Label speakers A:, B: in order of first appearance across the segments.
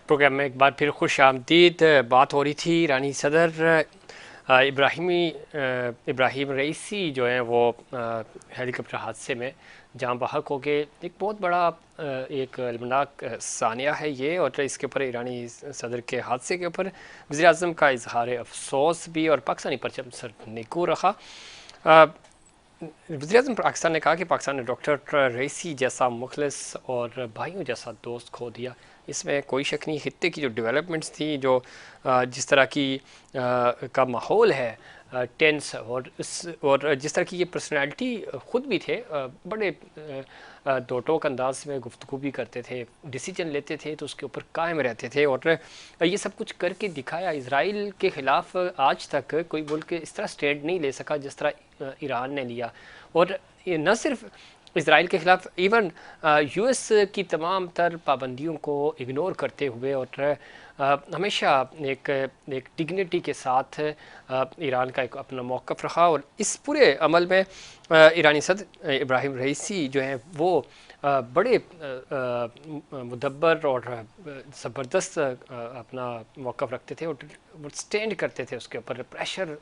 A: Programme میں ایک بار پھر خوش آمدید. بات ہو رہی تھی ایرانی صدر ابراہیم رئیسی جو ہیں وہ ہیلی کاپٹر حادثے میں جاں بحق ہو گئے. ایک بہت بڑا ایک المناک ثانیہ ہے یہ, اور اس کے اوپر ایرانی صدر کے حادثے کے اوپر وزیر اعظم کا اظہار افسوس بھی, اور پاکستانی پرچم سر نکو رکھا. وزیر اعظم پاکستان نے کہا کہ پاکستان نے ڈاکٹر رئیسی جیسا مخلص اور بھائیوں جیسا دوست کھو دیا. اس میں کوئی شک نہیں. خطے کی جو ڈیولپمنٹس تھیں, جو جس طرح کی کا ماحول ہے ٹینس, اور جس طرح کی یہ پرسنالٹی خود بھی تھے, بڑے دو ٹوک انداز میں گفتگو بھی کرتے تھے, ڈیسیجن لیتے تھے تو اس کے اوپر قائم رہتے تھے, اور یہ سب کچھ کر کے دکھایا. اسرائیل کے خلاف آج تک کوئی ملک اس طرح سٹینڈ نہیں لے سکا جس طرح ایران نے لیا. اور نہ صرف اسرائیل کے خلاف, ایون یو ایس کی تمام تر پابندیوں کو اگنور کرتے ہوئے, اور ہمیشہ ایک ڈگنیٹی کے ساتھ ایران کا ایک اپنا موقف رکھا. اور اس پورے عمل میں ایرانی صدر ابراہیم رئیسی جو ہیں وہ بڑے مدبر اور زبردست اپنا موقف رکھتے تھے, اور وہ سٹینڈ کرتے تھے, اس کے اوپر پریشر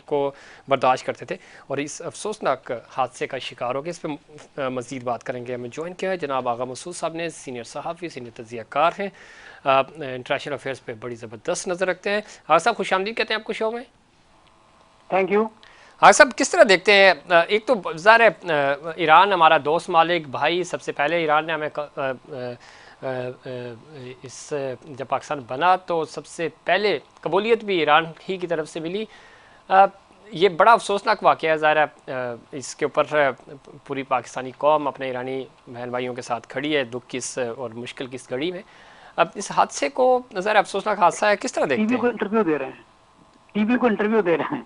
A: کو برداشت کرتے تھے, اور اس افسوسناک حادثے کا شکار ہو گئے. اس پہ مزید بات کریں گے. ہمیں جوائن کیا ہے جناب آغا مسعود صاحب نے, سینئر صحافی, سینئر تجزیہ کار ہیں, انٹرنیشنل افیئرس پہ بڑی زبردست نظر رکھتے ہیں. آغا صاحب خوش آمدید کہتے ہیں آپ کو شو میں.
B: Thank you.
A: آغا صاحب کس طرح دیکھتے ہیں, ایک تو ظاہر ہے ایران ہمارا دوست مالک بھائی, سب سے پہلے ایران نے ہمیں اس جب پاکستان بنا تو سب سے پہلے قبولیت بھی ایران ہی کی طرف سے ملی. یہ بڑا افسوسناک واقعہ ہے, ظاہر ہے اس کے اوپر پوری پاکستانی قوم اپنے ایرانی بہن بھائیوں کے ساتھ کھڑی ہے دکھ کی اس اور مشکل کی اس گھڑی میں. اب اس حادثے کو, ظاہر افسوسناک حادثہ ہے, کس طرح
B: ٹی
A: دیکھتے
B: وی
A: ہیں؟
B: کو انٹرویو دے رہے ہیں, ٹی وی کو انٹرویو دے رہے ہیں.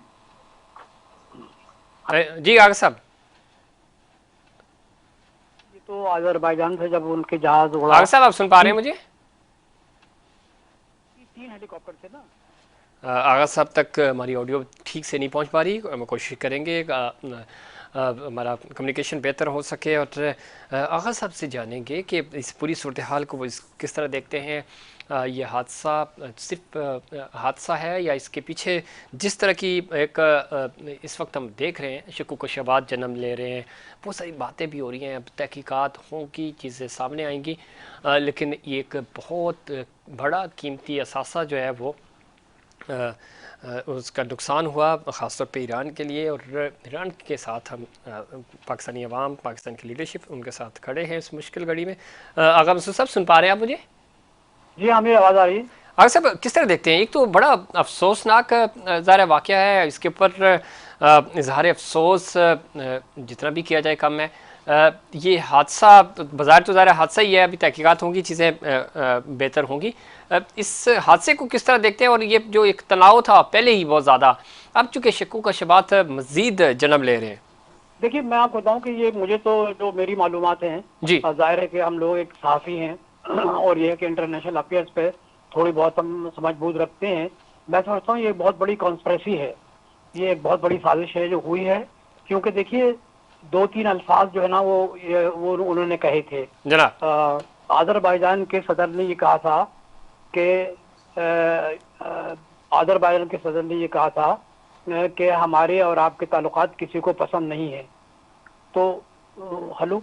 A: جی آغا صاحب.
B: یہ تو آذربائیجان سے جب ان کے جہاز اڑا,
A: آغا صاحب آپ سن پا رہے ہیں مجھے؟
B: 3 ہیلی کاپٹر تھے نا.
A: آغا صاحب تک ہماری آڈیو ٹھیک سے نہیں پہنچ پا رہی, ہم کوشش کریں گے ہمارا کمیونیکیشن بہتر ہو سکے, اور آغا صاحب سے جانیں گے کہ اس پوری صورتحال کو وہ کس طرح دیکھتے ہیں. یہ حادثہ صرف حادثہ ہے, یا اس کے پیچھے جس طرح کی ایک اس وقت ہم دیکھ رہے ہیں شکوک و شبہات جنم لے رہے ہیں, بہت ساری باتیں بھی ہو رہی ہیں, اب تحقیقات ہوں گی, چیزیں سامنے آئیں گی, لیکن یہ ایک بہت بڑا قیمتی اثاثہ جو ہے وہ اس کا نقصان ہوا, خاص طور پہ ایران کے لیے. اور ایران کے ساتھ ہم پاکستانی عوام, پاکستان کی لیڈرشپ ان کے ساتھ کھڑے ہیں اس مشکل گھڑی میں. آغا مسعود صاحب سن پا رہے ہیں آپ مجھے؟
B: جی ہاں, میری آواز آ رہی ہے.
A: آغا صاحب کس طرح دیکھتے ہیں, ایک تو بڑا افسوسناک ظاہر واقعہ ہے, اس کے اوپر اظہار افسوس جتنا بھی کیا جائے کم ہے. یہ حادثہ بظاہر تو ظاہر حادثہ ہی ہے, ابھی تحقیقات ہوں گی, چیزیں بہتر ہوں گی. اس حادثے کو کس طرح دیکھتے ہیں, اور یہ جو ایک تناؤ تھا پہلے ہی بہت زیادہ, اب چونکہ شکوک کا شبہات مزید جنم لے رہے ہیں.
B: دیکھیے میں آپ کو بتاؤں کہ یہ مجھے تو جو میری معلومات ہیں,
A: جی
B: ظاہر ہے کہ ہم لوگ ایک صحافی ہیں, اور یہ کہ انٹرنیشنل افیئرس پہ تھوڑی بہت ہم سمجھ بوجھ رکھتے ہیں. میں سمجھتا ہوں یہ بہت بڑی کانسپریسی ہے, یہ ایک بہت بڑی سازش ہے جو ہوئی ہے. کیونکہ دیکھیے 2-3 الفاظ جو ہے نا وہ انہوں نے کہے تھے.
A: جناب.
B: آذربائیجان کے صدر نے یہ کہا تھا کہ آذربائیجان کے صدر نے یہ کہا تھا کہ ہمارے اور آپ کے تعلقات کسی کو پسند نہیں ہے. تو ہلو,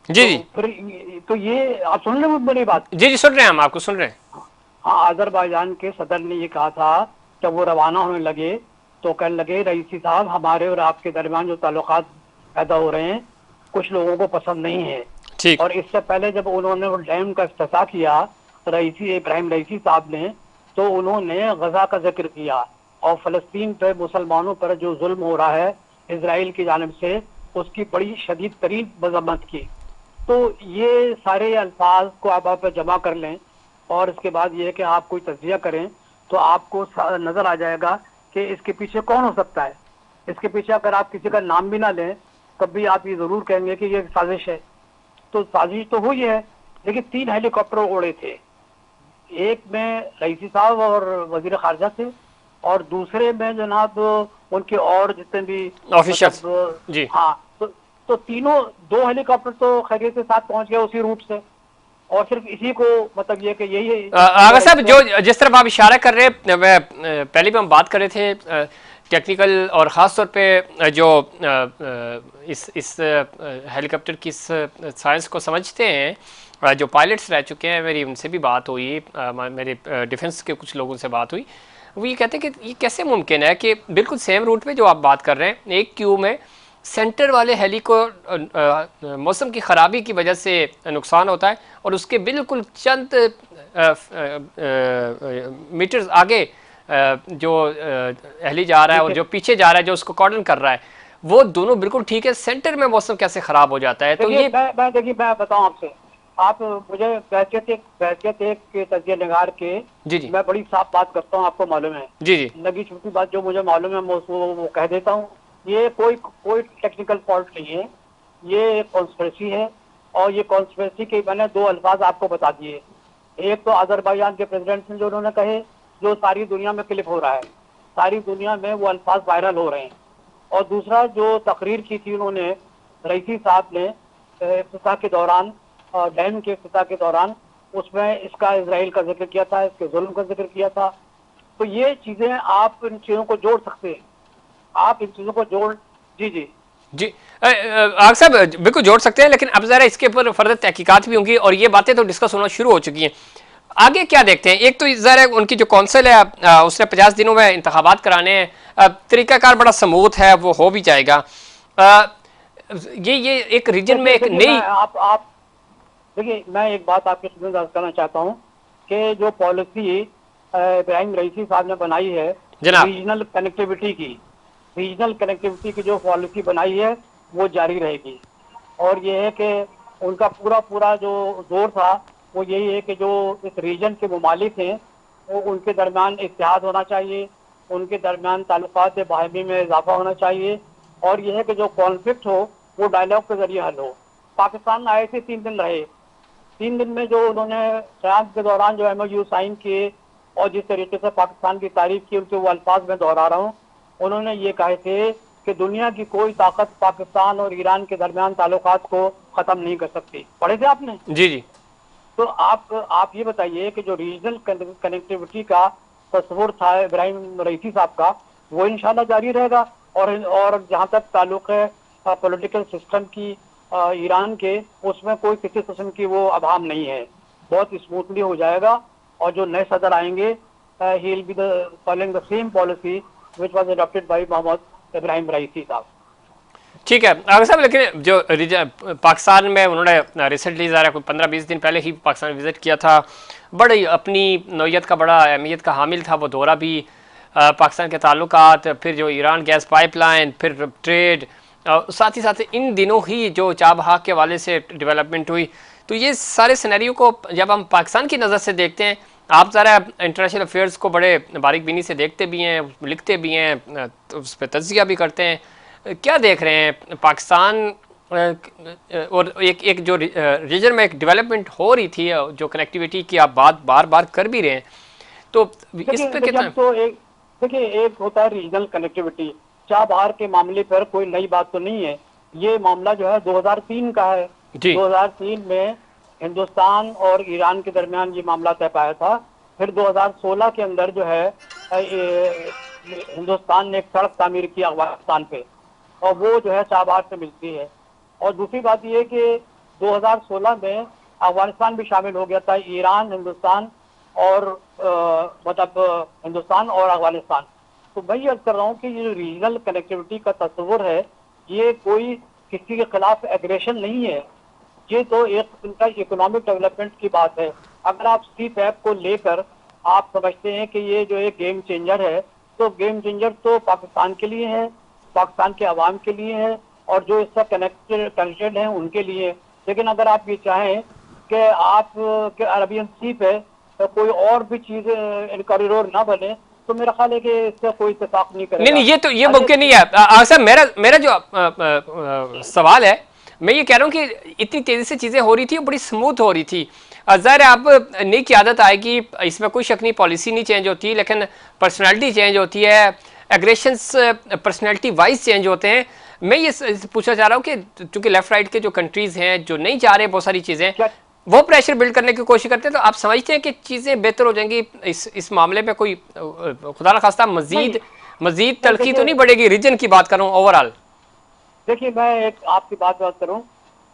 A: جی جی
B: تو پھر تو یہ آپ سن رہے ہیں میری بات؟
A: جی جی سن رہے ہیں, ہم آپ کو سن رہے ہیں.
B: ہاں, آذربائیجان کے صدر نے یہ کہا تھا جب وہ روانہ ہونے لگے تو کہنے لگے رئیسی صاحب ہمارے اور آپ کے درمیان جو تعلقات پیدا ہو رہے ہیں کچھ لوگوں کو پسند نہیں ہے.
A: ٹھیک.
B: اور اس سے پہلے جب انہوں نے ڈیم کا افتتاح کیا رئیسی ابراہیم رئیسی صاحب نے, تو انہوں نے غزہ کا ذکر کیا, اور فلسطین پہ مسلمانوں پر جو ظلم ہو رہا ہے اسرائیل کی جانب سے اس کی بڑی شدید ترین مذمت کی. تو یہ سارے الفاظ کو آپ جمع کر لیں, اور اس کے بعد یہ ہے کہ آپ کوئی تجزیہ کریں تو آپ کو نظر آ جائے گا کہ اس کے پیچھے کون ہو سکتا ہے. اس کے پیچھے اگر آپ کسی کا نام بھی نہ لیں تب بھی آپ یہ ضرور کہیں گے کہ یہ سازش ہے. تو سازش تو ہوئی ہے, لیکن 3 ہیلی کاپٹر اڑے تھے, ایک میں رئیسی صاحب اور وزیر خارجہ تھے, اور دوسرے میں جناب ان کے اور جتنے بھی
A: آفیشلس.
B: مطلب
A: جی
B: ہاں, تو تینوں 2 ہیلی کاپٹر تو خیریت کے ساتھ پہنچ گئے اسی روٹ سے, اور صرف اسی کو مطلب یہ کہ یہی
A: آغا صاحب جو جس طرف آپ اشارہ کر رہے ہیں، میں پہلے بھی ہم بات کر رہے تھے ٹیکنیکل اور خاص طور پہ جو اس ہیلی کاپٹر کی سائنس کو سمجھتے ہیں، جو پائلٹس رہ چکے ہیں، میری ان سے بھی بات ہوئی، میرے ڈیفنس کے کچھ لوگوں سے بات ہوئی، وہ یہ کہتے ہیں کہ یہ کیسے ممکن ہے کہ بالکل سیم روٹ پہ جو آپ بات کر رہے ہیں، ایک کیو میں سینٹر والے ہیلی کو موسم کی خرابی کی وجہ سے نقصان ہوتا ہے، اور اس کے بالکل چند میٹرز آگے جو ہیلی جا رہا ہے اور جو پیچھے جا رہا ہے جو اس کو کارڈن کر رہا ہے، وہ دونوں بالکل ٹھیک ہے، سینٹر میں موسم کیسے خراب ہو جاتا ہے؟ تو
B: دیکھیے
A: یہ
B: دیکھیے میں بتاؤں آپ سے، آپ مجھے بحثیت ایک کے تجزیہ نگار کے
A: جی جی
B: میں بڑی صاف بات کرتا ہوں، آپ کو معلوم ہے،
A: جی جی
B: لگی چھوٹی بات جو مجھے معلوم ہے وہ کہہ دیتا ہوں. یہ کوئی ٹیکنیکل فالٹ نہیں ہے، یہ ایک کانسپریسی ہے، اور یہ کانسپریسی کے میں نے دو الفاظ آپ کو بتا دیے. ایک تو آذربائیجان کے پریزیڈنٹ نے جو انہوں نے کہے، جو ساری دنیا میں کلپ ہو رہا ہے، ساری دنیا میں وہ الفاظ وائرل ہو رہے ہیں. اور دوسرا جو تقریر کی تھی انہوں نے رئیسی صاحب نے افتتاح کے دوران، ڈیم کے افتتاح کے دوران، اس میں اس کا اسرائیل کا ذکر کیا تھا، اس کے ظلم کا ذکر کیا تھا. تو یہ چیزیں آپ ان چیزوں کو جوڑ سکتے ہیں، آپ ان چیزوں کو جی جی
A: جی آغا صاحب بالکل جوڑ سکتے ہیں، لیکن اب ذرا اس کے اوپر فردر تحقیقات بھی ہوں گی، اور یہ باتیں تو ڈسکس ہونا شروع ہو چکی ہیں. آگے کیا دیکھتے ہیں؟ ایک تو ذرا ان کی جو کونسل ہے اس نے 50 دنوں میں انتخابات کرانے ہیں، طریقہ کار بڑا سموتھ ہے، وہ ہو بھی جائے گا. یہ ایک ریجن میں ایک
B: دیکھیے میں
A: نئی
B: آپ دیکھیے میں ایک بات آپ کی خدمت عرض کرنا چاہتا ہوں کہ جو پالیسی ابراہیم رئیسی صاحب نے بنائی ہے
A: جناب
B: ریجنل کنیکٹیوٹی کی جو پالیسی بنائی ہے وہ جاری رہے گی. اور یہ ہے کہ ان کا پورا جو زور تھا وہ یہی ہے کہ جو اس ریجن کے ممالک ہیں وہ ان کے درمیان اتحاد ہونا چاہیے، ان کے درمیان تعلقات باہمی میں اضافہ ہونا چاہیے، اور یہ ہے کہ جو کانفلکٹ ہو وہ ڈائلاگ کے ذریعے حل ہو. پاکستان آئے تھے 3 دن رہے، 3 دن میں جو انہوں نے قیام کے دوران جو MOU سائن کیے اور جس طریقے سے پاکستان کی تعریف کی، ان کے وہ الفاظ میں دہرا رہا ہوں. انہوں نے یہ کہے تھے کہ دنیا کی کوئی طاقت پاکستان اور ایران کے درمیان تعلقات کو ختم نہیں کر سکتی. پڑھے تھے آپ نے؟
A: جی جی
B: تو آپ یہ بتائیے کہ جو ریجنل کنیکٹیوٹی کا تصور تھا ابراہیم رئیسی صاحب کا، وہ انشاءاللہ جاری رہے گا. اور جہاں تک تعلق ہے پولیٹیکل سسٹم کی ایران کے، اس میں کوئی کسی قسم کی وہ ابہام نہیں ہے، بہت اسموتھلی ہو جائے گا. اور جو نئے صدر آئیں گے ہی will be following the same policy which was adopted by Mohammad Ebrahim Raisi صاحب.
A: ٹھیک ہے آغا صاحب، لیکن جو پاکستان میں انہوں نے ریسنٹلی ذرا کوئی 15-20 دن پہلے ہی پاکستان وزٹ کیا تھا، بڑی اپنی نوعیت کا بڑا اہمیت کا حامل تھا وہ دورہ بھی. پاکستان کے تعلقات، پھر جو ایران گیس پائپ لائن، پھر ٹریڈ، ساتھ ہی ساتھ ان دنوں ہی جو چابہار کے حوالے سے ڈیولپمنٹ ہوئی. تو یہ سارے سینیریو کو جب ہم پاکستان کی نظر سے دیکھتے ہیں، آپ ذرا انٹرنیشنل افیئرس کو بڑے باریک بینی سے دیکھتے بھی ہیں، لکھتے بھی ہیں، اس پہ تجزیہ بھی کرتے ہیں، کیا دیکھ رہے ہیں پاکستان اور ایک جو ریجن میں ایک ڈیولپمنٹ ہو رہی تھی، جو کنیکٹیویٹی کی آپ بات بار بار کر بھی رہے ہیں، تو اس پہ کتنا
B: دیکھیے ایک ہوتا ہے ریجنل کنیکٹیوٹی. چابہار کے معاملے پر کوئی نئی بات تو نہیں ہے، یہ معاملہ جو ہے 2003 کا ہے.
A: جی
B: 2003 میں ہندوستان اور ایران کے درمیان یہ معاملہ طے پایا تھا. پھر 2016 کے اندر جو ہے ہندوستان نے ایک سڑک تعمیر کی افغانستان پہ، اور وہ جو ہے چابہار سے ملتی ہے. اور دوسری بات یہ کہ 2016 میں افغانستان بھی شامل ہو گیا تھا، ایران، ہندوستان اور مطلب ہندوستان اور افغانستان. تو میں یہ عرض کر رہا ہوں کہ یہ جو ریجنل کنیکٹیوٹی کا تصور ہے یہ کوئی کسی کے خلاف ایگریشن نہیں ہے، یہ تو ایک قسم کا اکنامک ڈیولپمنٹ کی بات ہے. اگر آپ سی پیپ کو لے کر آپ سمجھتے ہیں کہ یہ جو ایک گیم چینجر ہے، تو گیم چینجر تو پاکستان کے لیے ہے، پاکستان کے عوام کے لیے ہے، اور جو اس سے کنیکٹڈ ہیں ان کے لیے. لیکن اگر آپ یہ چاہیں کہ آپ کے عربین سی پہ کوئی اور بھی چیز انکریڈور نہ بنے، تو میرا خیال ہے کہ اس سے کوئی اتفاق نہیں کرے گا.
A: نہیں یہ ممکن نہیں ہے صاحب. میرا جو سوال ہے، میں یہ کہہ رہا ہوں کہ اتنی تیزی سے چیزیں ہو رہی تھی، وہ بڑی سموتھ ہو رہی تھی. ظاہر ہے آپ نئی قیادت آئے گی، اس میں کوئی شک نہیں، پالیسی نہیں چینج ہوتی، لیکن پرسنالٹی چینج ہوتی ہے، ایگریشنس پرسنالٹی وائز چینج ہوتے ہیں. میں یہ پوچھنا چاہ رہا ہوں کہ چونکہ لیفٹ رائٹ کے جو کنٹریز ہیں جو نہیں چاہ رہے بہت ساری چیزیں، وہ پریشر بلڈ کرنے کی کوشش کرتے ہیں. تو آپ سمجھتے ہیں کہ چیزیں بہتر ہو جائیں گی اس معاملے میں؟ کوئی خدا نخواستہ
B: نہیں
A: مزید
B: نہیں
A: تلخی تو
B: دیکھیے
A: نہیں بڑھے گی؟ ریجن کی بات کروں اوور آل.
B: دیکھیے میں ایک آپ کی بات کروں،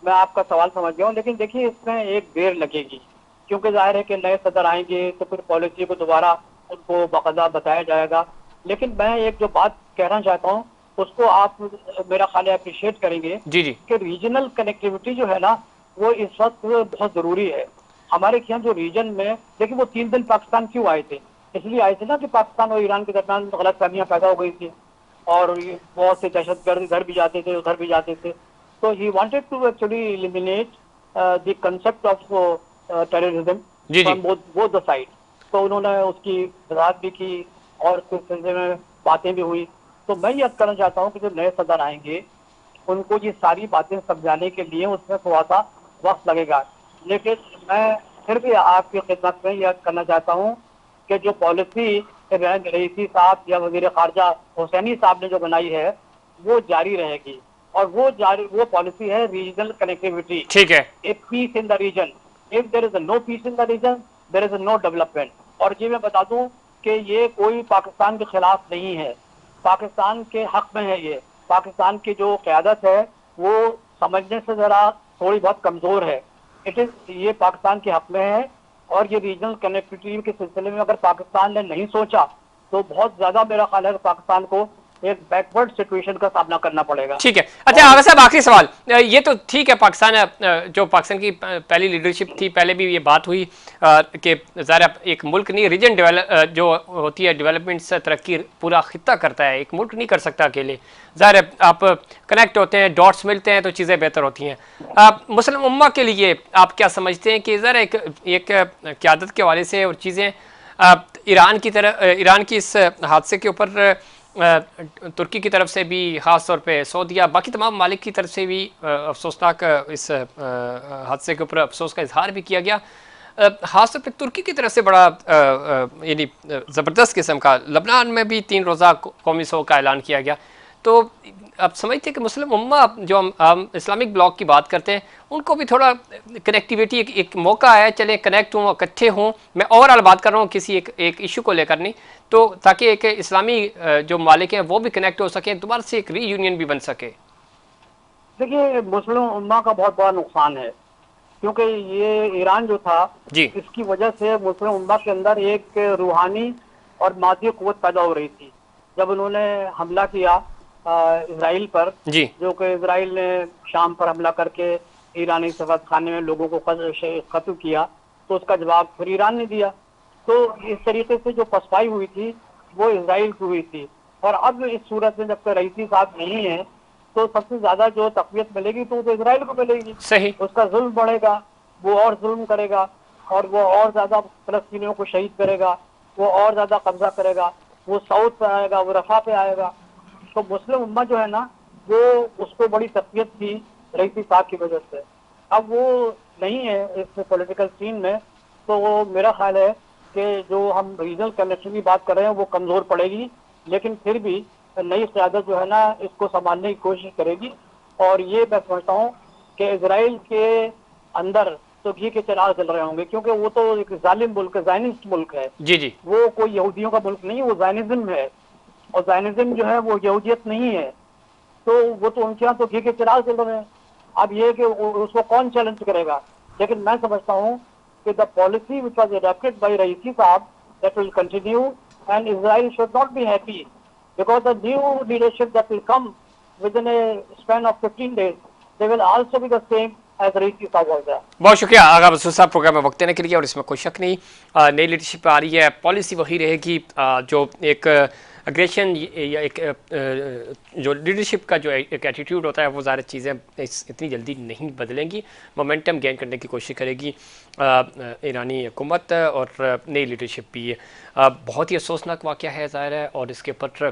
B: میں آپ کا سوال سمجھ گیا ہوں، لیکن دیکھیے اس میں ایک دیر لگے گی، کیونکہ ظاہر ہے کہ نئے صدر آئیں گے تو پھر پالیسی کو دوبارہ ان کو باقاعدہ بتایا جائے گا. لیکن میں ایک جو بات کہنا چاہتا ہوں اس کو آپ میرا خیال اپریشیٹ کریں گے
A: جی جی
B: کہ ریجنل کنیکٹیوٹی جو ہے نا وہ اس وقت بہت ضروری ہے. ہمارے یہاں جو ریجن میں دیکھیں وہ 3 دن پاکستان کیوں آئے تھے؟ اس لیے آئے تھے نا کہ پاکستان اور ایران کے درمیان غلط فہمیاں پیدا ہو گئی تھی اور بہت سے دہشت گرد ادھر بھی جاتے تھے ادھر بھی جاتے تھے. تو he wanted to actually eliminate the concept of terrorism
A: جی جی
B: فرام بوتھ دا سائڈ. تو انہوں نے اس کی وضاحت بھی کی اور اس سلسلے میں باتیں بھی ہوئی. تو میں یہ کہنا چاہتا ہوں کہ جو نئے صدر آئیں گے ان کو یہ ساری باتیں سمجھانے کے لیے اس میں تھوڑا سا وقت لگے گا. لیکن میں پھر بھی آپ کی خدمت میں یہ کرنا چاہتا ہوں کہ جو پالیسی رئیسی صاحب یا وزیر خارجہ حسینی صاحب نے جو بنائی ہے وہ جاری رہے گی. اور وہ پالیسی ہے ریجنل کنیکٹیوٹی،
A: ٹھیک ہے.
B: Peace in the region. If there is a no peace in the region there is a no development. اور یہ میں بتا دوں کہ یہ کوئی پاکستان کے خلاف نہیں ہے، پاکستان کے حق میں ہے. یہ پاکستان کی جو قیادت ہے وہ سمجھنے سے ذرا تھوڑی بہت کمزور ہے. یہ پاکستان کے حق میں ہے. اور یہ ریجنل کنیکٹیوٹی کے سلسلے میں اگر پاکستان نے نہیں سوچا تو بہت زیادہ میرا خیال ہے کہ پاکستان کو ایک بیکورڈ سچویشن کا سامنا کرنا پڑے گا.
A: ٹھیک ہے. اچھا
B: اور
A: آغا صاحب آخری سوال. یہ تو ٹھیک ہے پاکستان جو پاکستان کی پہلی لیڈرشپ تھی پہلے بھی یہ بات ہوئی کہ ظاہر ایک ملک نہیں ریجن جو ہوتی ہے ڈیولپمنٹ سے ترقی پورا خطہ کرتا ہے، ایک ملک نہیں کر سکتا اکیلے. ظاہر ہے آپ کنیکٹ ہوتے ہیں ڈاٹس ملتے ہیں تو چیزیں بہتر ہوتی ہیں. مسلم امہ کے لیے آپ کیا سمجھتے ہیں کہ ذرا ایک قیادت کے حوالے سے اور چیزیں ایران کی اس حادثے کے اوپر ترکی کی طرف سے بھی خاص طور پہ سعودیہ باقی تمام ممالک کی طرف سے بھی افسوسناک اس حادثے کے اوپر افسوس کا اظہار بھی کیا گیا. خاص طور پہ ترکی کی طرف سے بڑا یعنی زبردست قسم کا. لبنان میں بھی 3 روزہ قومی سوگ کا اعلان کیا گیا. تو آپ سمجھتے ہیں کہ مسلم امہ جو ہم اسلامک بلاک کی بات کرتے ہیں ان کو بھی تھوڑا کنیکٹیویٹی ایک موقع ہے، چلیں کنیکٹ ہوں اکٹھے ہوں. میں اوور آل بات کر رہا ہوں کسی ایک ایشو کو لے کر نہیں، تو تاکہ ایک اسلامی جو ممالک ہیں وہ بھی کنیکٹ ہو سکیں، دوبارہ سے ایک ری یونین بھی بن سکے.
B: دیکھیے مسلم امہ کا بہت بڑا نقصان ہے کیونکہ یہ ایران جو تھا
A: جی
B: اس کی وجہ سے مسلم امہ کے اندر ایک روحانی اور مادی قوت پیدا ہو رہی تھی. جب انہوں نے حملہ کیا اسرائیل پر،
A: جی
B: جو کہ اسرائیل نے شام پر حملہ کر کے ایرانی سفارت خانے میں لوگوں کو قتل کیا تو اس کا جواب پھر ایران نے دیا. تو اس طریقے سے جو پسپائی ہوئی تھی وہ اسرائیل کی ہوئی تھی. اور اب اس صورت میں جب کہ رئیسی صاحب نہیں ہے تو سب سے زیادہ جو تقویت ملے گی تو وہ اسرائیل کو ملے گی.
A: صحیح.
B: اس کا ظلم بڑھے گا، وہ اور ظلم کرے گا اور وہ اور زیادہ فلسطینیوں کو شہید کرے گا، وہ اور زیادہ قبضہ کرے گا، وہ سعود پہ آئے گا، وہ رفح پہ آئے گا. تو مسلم امہ جو ہے نا وہ اس کو بڑی تقویت تھی رئیسی صاحب کی وجہ سے. اب وہ نہیں ہے اس پولیٹیکل سین میں، تو وہ میرا خیال ہے کہ جو ہم ریجنل کنیکشن کی بات کر رہے ہیں وہ کمزور پڑے گی. لیکن پھر بھی نئی قیادت جو ہے نا اس کو سنبھالنے کی کوشش کرے گی. اور یہ میں سمجھتا ہوں کہ اسرائیل کے اندر تو گھی کے چراغ جل رہے ہوں گے کیونکہ وہ تو ایک ظالم ملک ہے، زائنسٹ ملک ہے.
A: جی جی
B: وہ کوئی یہودیوں کا ملک نہیں، وہ زائنزم ہے. اور زائنزم جو ہے وہ یہودیت نہیں ہے. تو وہ تو ان کے یہاں تو گھی کے چراغ جل رہے ہیں. اب یہ کہ اس کو کون چیلنج کرے گا. لیکن میں سمجھتا ہوں کہ the policy which was adopted by Raisi صاحب that will continue and Israel should not be happy because the new leadership that will come within a span of 15 days, they will also be the same as Raisi Saab was there.
A: بہت شکریہ آغا مسعود صاحب programme میں وقت دینے کے لیے. اور اس میں کوئی شک نہیں نئی لیڈرشپ آ رہی ہے، پالیسی وہی رہے گی. جو ایک اگریشن یا ایک جو لیڈرشپ کا جو ایک ایٹیٹیوڈ ہوتا ہے وہ ظاہر چیزیں اتنی جلدی نہیں بدلیں گی. مومنٹم گین کرنے کی کوشش کرے گی ایرانی حکومت اور نئی لیڈرشپ بھی. بہت ہی افسوسناک واقعہ ہے ظاہر ہے، اور اس کے اوپر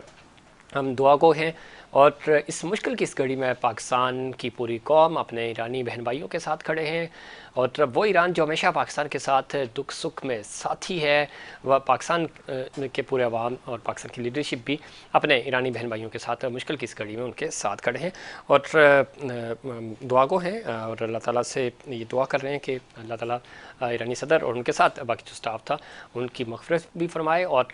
A: ہم دعا گو ہیں اور اس مشکل کی اس گھڑی میں پاکستان کی پوری قوم اپنے ایرانی بہن بھائیوں کے ساتھ کھڑے ہیں، اور وہ ایران جو ہمیشہ پاکستان کے ساتھ دکھ سکھ میں ساتھی ہے، وہ پاکستان کے پورے عوام اور پاکستان کی لیڈرشپ بھی اپنے ایرانی بہن بھائیوں کے ساتھ مشکل کی اس گھڑی میں ان کے ساتھ کھڑے ہیں، اور دعا گو ہیں اور اللہ تعالیٰ سے یہ دعا کر رہے ہیں کہ اللہ تعالیٰ ایرانی صدر اور ان کے ساتھ باقی جو سٹاف تھا ان کی مغفرت بھی فرمائے، اور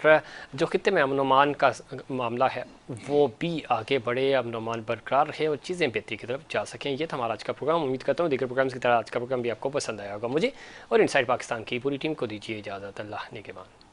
A: جو خطے میں امن و امان کا معاملہ ہے وہ بھی آگے بڑھے، امن و امان برقرار رہے اور چیزیں بہتری کی طرف جا سکیں۔ یہ تھا ہمارا آج کا پروگرام، امید کرتا ہوں دیگر پروگرامز کی طرح آج کا پروگرام بھی آپ کو پسند آیا ہوگا۔ مجھے اور انسائڈ پاکستان کی پوری ٹیم کو دیجیے اجازت، اللہ نگہبان۔